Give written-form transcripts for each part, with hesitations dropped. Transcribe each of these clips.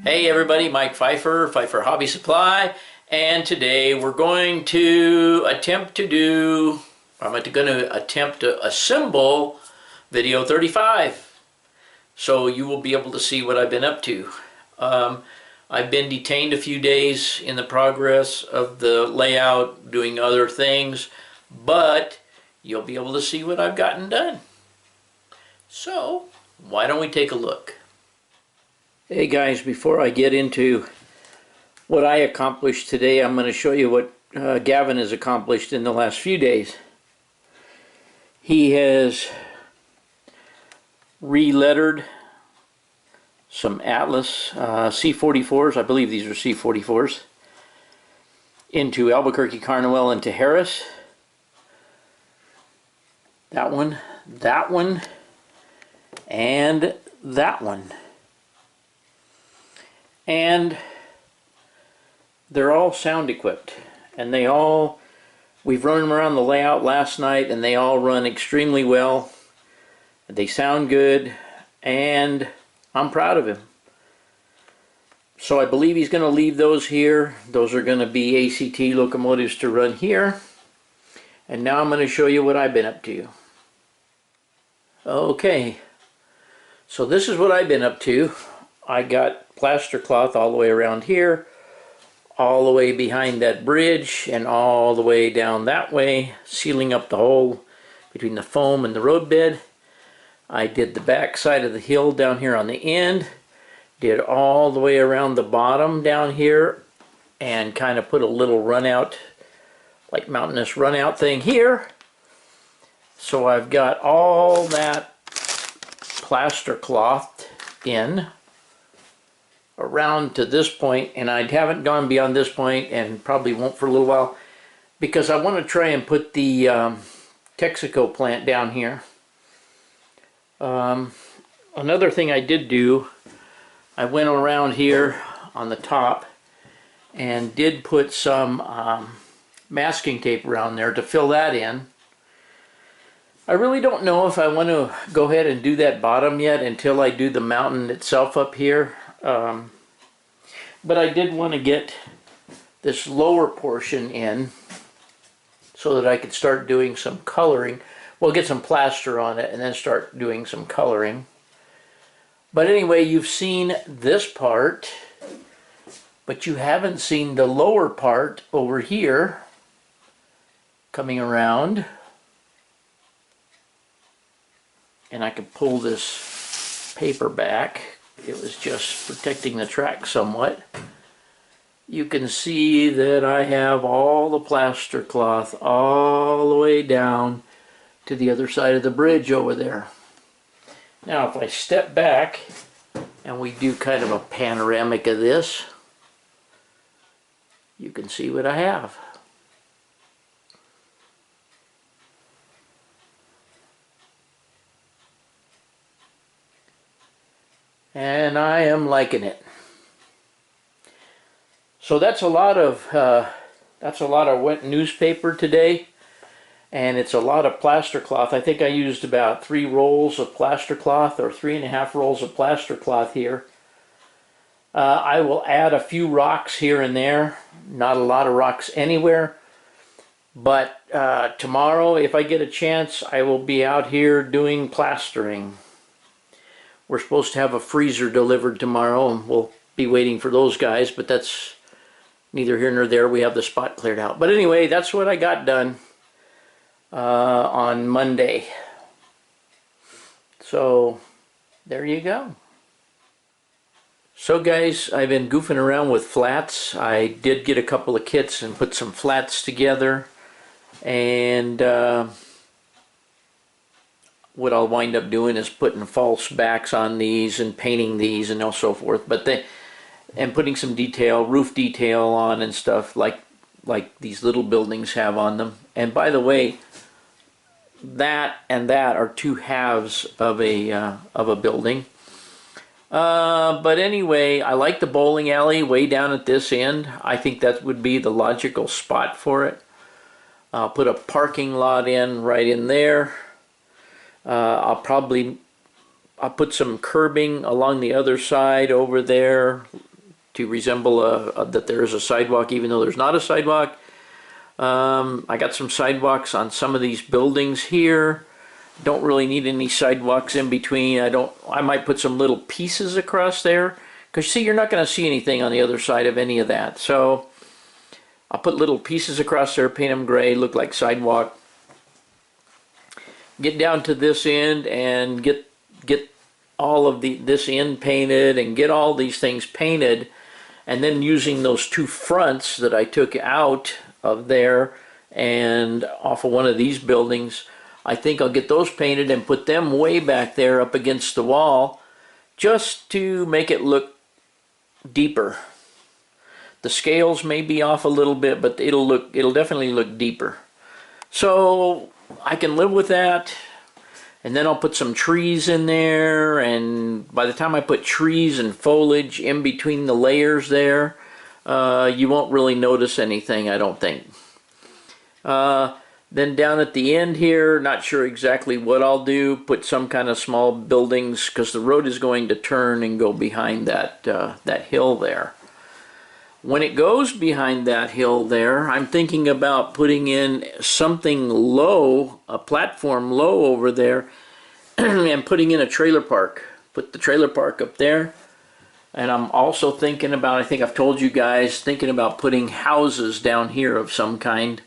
Hey everybody, Mike Pfeiffer, Pfeiffer Hobby Supply, and today we're going to attempt to assemble video 35. So you will be able to see what I've been up to. I've been detained a few days in the progress of the layout, doing other things, but you'll be able to see what I've gotten done. So why don't we take a look? Hey guys, before I get into what I accomplished today, I'm going to show you what Gavin has accomplished in the last few days. He has re-lettered some Atlas C44s, I believe these are C44s, into Albuquerque, Carnuel, and Tijeras. That one, and that one. And they're all sound equipped, and we've run them around the layout last night, and they all run extremely well. They sound good, and I'm proud of him. So I believe he's going to leave those here. Those are going to be ACT locomotives to run here. And now I'm going to show you what I've been up to. Okay, so this is what I've been up to. I got plaster cloth all the way around here, all the way behind that bridge, and all the way down that way, sealing up the hole between the foam and the roadbed. I did the back side of the hill down here on the end, did all the way around the bottom down here, and kind of put a little run out, like mountainous run out thing here. So I've got all that plaster cloth in around to this point, and I haven't gone beyond this point, and probably won't for a little while, because I want to try and put the Texaco plant down here. Another thing I did do, I went around here on the top and did put some masking tape around there to fill that in. I really don't know if I want to go ahead and do that bottom yet until I do the mountain itself up here. But I did want to get this lower portion in so that I could start doing some coloring. Well, get some plaster on it and then start doing some coloring. But anyway, you've seen this part, but you haven't seen the lower part over here coming around. And I could pull this paper back. It was just protecting the track somewhat. You can see that I have all the plaster cloth all the way down to the other side of the bridge over there. Now if I step back and we do kind of a panoramic of this, you can see what I have. And I am liking it. So that's a lot of wet newspaper today, and it's a lot of plaster cloth. I think I used about 3 rolls of plaster cloth, or 3.5 rolls of plaster cloth here. I will add a few rocks here and there, not a lot of rocks anywhere, but tomorrow, if I get a chance, I will be out here doing plastering. We're supposed to have a freezer delivered tomorrow, and we'll be waiting for those guys, but that's neither here nor there. We have the spot cleared out. But anyway, that's what I got done on Monday. So there you go. So guys, I've been goofing around with flats. I did get a couple of kits and put some flats together, and what I'll wind up doing is putting false backs on these and painting these and so forth, and putting some detail, roof detail on and stuff like these little buildings have on them. And by the way, that and that are 2 halves of a building. But anyway, I like the bowling alley way down at this end. I think that would be the logical spot for it. I'll put a parking lot in right in there. I'll put some curbing along the other side over there to resemble that there is a sidewalk, even though there's not a sidewalk. I got some sidewalks on some of these buildings here. Don't really need any sidewalks in between. I might put some little pieces across there, because see, you're not going to see anything on the other side of any of that. So I'll put little pieces across there, paint them gray, look like sidewalk. Get down to this end and get all of this end painted and get all these things painted, and then using those two fronts that I took out of there and off of one of these buildings, I think I'll get those painted and put them way back there up against the wall, just to make it look deeper. The scales may be off a little bit, but it'll definitely look deeper. So I can live with that. And then I'll put some trees in there, and by the time I put trees and foliage in between the layers there, you won't really notice anything, I don't think. Then down at the end here, not sure exactly what I'll do, put some kind of small buildings, because the road is going to turn and go behind that hill there. When it goes behind that hill there, I'm thinking about putting in something low, a platform low over there, and putting in a trailer park. Put the trailer park up there. And I'm also thinking about, I think I've told you guys, thinking about putting houses down here of some kind,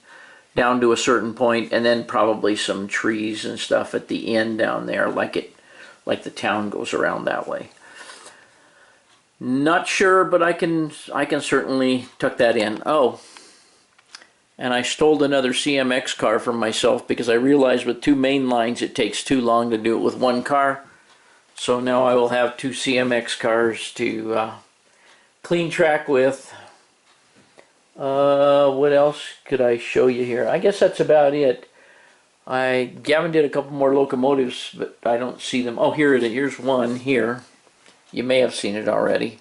down to a certain point, and then probably some trees and stuff at the end down there, like the town goes around that way. Not sure, but I can certainly tuck that in. Oh, and I stole another CMX car from myself, because I realized with two main lines it takes too long to do it with one car. So now I will have two CMX cars to clean track with. What else could I show you here? I guess that's about it. Gavin did a couple more locomotives, but I don't see them. Oh, here it is. Here's one here. You may have seen it already.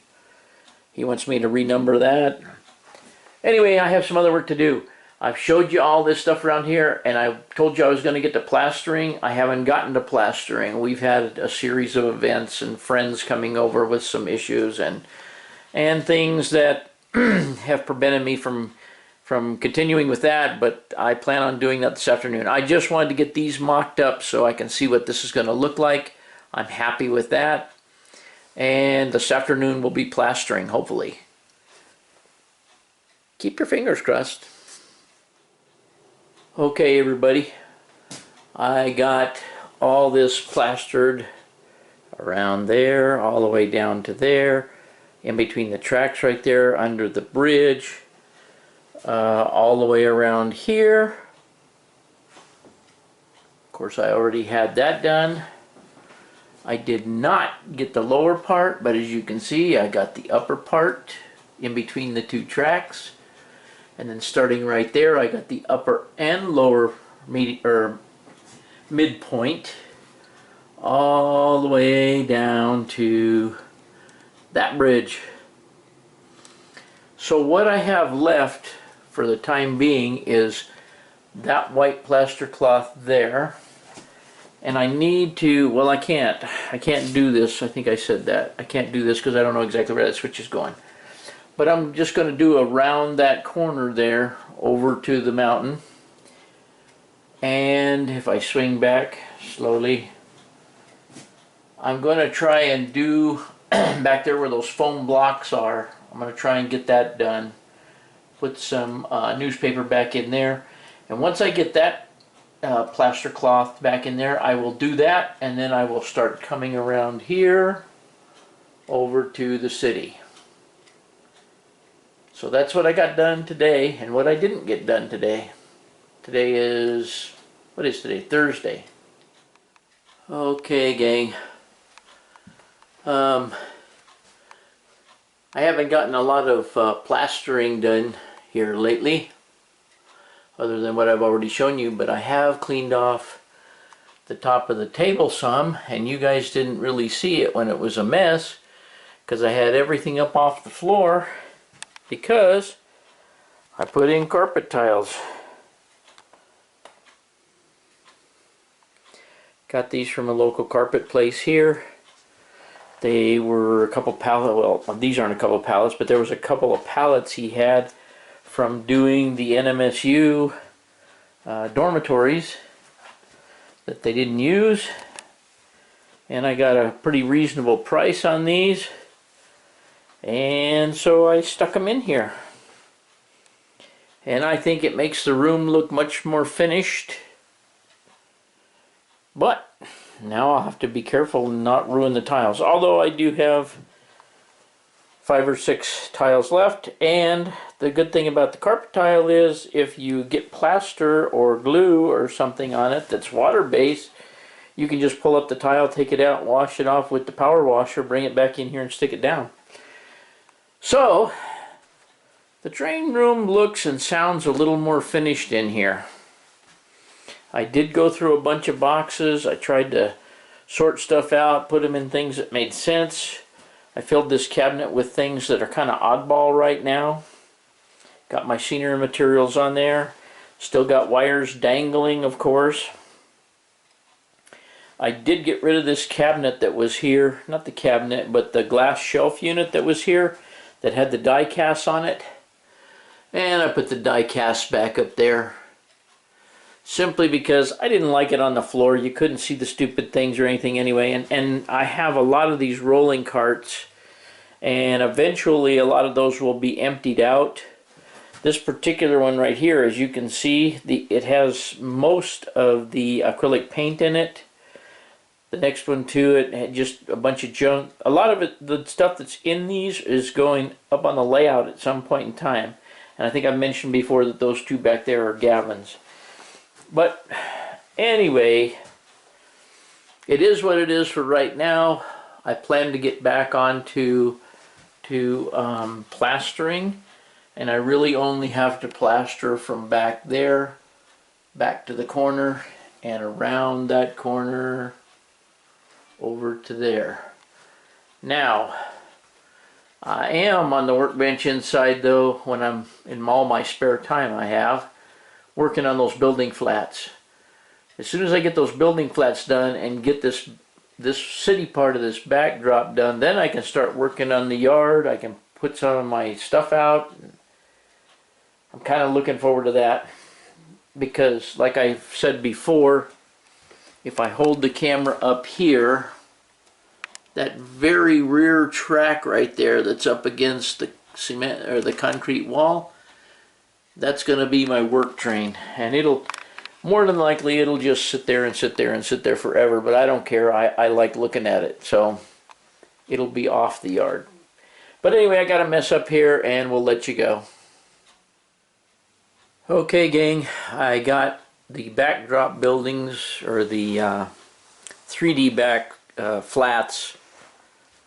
He wants me to renumber that. Anyway, I have some other work to do. I've showed you all this stuff around here, and I told you I was going to get to plastering. I haven't gotten to plastering. We've had a series of events and friends coming over with some issues and things that have prevented me from continuing with that, but I plan on doing that this afternoon. I just wanted to get these mocked up so I can see what this is going to look like. I'm happy with that. And this afternoon we'll be plastering, hopefully. Keep your fingers crossed. Okay, everybody. I got all this plastered around there, all the way down to there, in between the tracks right there, under the bridge, all the way around here. Of course, I already had that done. I did not get the lower part, but as you can see, I got the upper part in between the two tracks. And then starting right there, I got the upper and lower midpoint all the way down to that bridge. So what I have left for the time being is that white plaster cloth there. And I need to, well, I can't do this. I think I said that. I can't do this because I don't know exactly where that switch is going. But I'm just going to do around that corner there over to the mountain. And if I swing back slowly, I'm going to try and do back there where those foam blocks are. I'm going to try and get that done. Put some newspaper back in there. And once I get that plaster cloth back in there, I will do that, and then I will start coming around here over to the city. So that's what I got done today, and what I didn't get done today. Today is, what is today? Thursday. Okay, gang. I haven't gotten a lot of plastering done here lately, other than what I've already shown you, but I have cleaned off the top of the table some, and you guys didn't really see it when it was a mess, because I had everything up off the floor, because I put in carpet tiles. Got these from a local carpet place here. They were a couple pallets, well, these aren't a couple pallets, but there was a couple of pallets he had from doing the NMSU dormitories that they didn't use. And I got a pretty reasonable price on these. And so I stuck them in here. And I think it makes the room look much more finished. But now I'll have to be careful and not ruin the tiles. Although I do have 5 or 6 tiles left. And the good thing about the carpet tile is if you get plaster or glue or something on it that's water-based, you can just pull up the tile, take it out, wash it off with the power washer, bring it back in here and stick it down. So, the drain room looks and sounds a little more finished in here. I did go through a bunch of boxes. I tried to sort stuff out, put them in things that made sense. I filled this cabinet with things that are kind of oddball right now. Got my scenery materials on there. Still got wires dangling, of course. I did get rid of this cabinet that was here. Not the cabinet, but the glass shelf unit that was here that had the die cast on it. And I put the die cast back up there. Simply because I didn't like it on the floor. You couldn't see the stupid things or anything anyway. And I have a lot of these rolling carts. And eventually a lot of those will be emptied out. This particular one right here, as you can see, it has most of the acrylic paint in it. The next one too, it had just a bunch of junk. A lot of it, the stuff that's in these is going up on the layout at some point in time. And I think I mentioned before that those two back there are Gavin's. But anyway, it is what it is for right now. I plan to get back onto plastering, and I really only have to plaster from back there, back to the corner, and around that corner over to there. Now, I am on the workbench inside though, when I'm in all my spare time I have, working on those building flats. As soon as I get those building flats done and get this city part of this backdrop done, then I can start working on the yard. I can put some of my stuff out. I'm kind of looking forward to that because, like I've said before, if I hold the camera up here, that very rear track right there that's up against the cement or the concrete wall, that's going to be my work train, and it'll more than likely it'll just sit there and sit there and sit there forever, but I don't care. I like looking at it, so it'll be off the yard. But anyway, I got a mess up here and we'll let you go. Okay gang, I got the backdrop buildings, or the 3D back flats,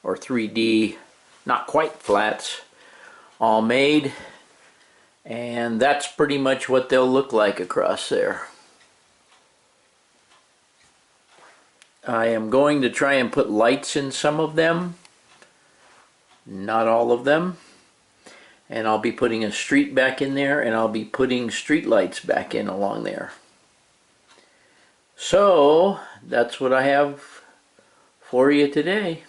or 3D not quite flats, all made. And that's pretty much what they'll look like across there. I am going to try and put lights in some of them, not all of them. And I'll be putting a street back in there, and I'll be putting street lights back in along there. So that's what I have for you today.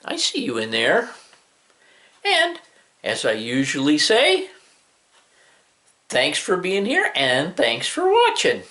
I see you in there. And, as I usually say, thanks for being here and thanks for watching.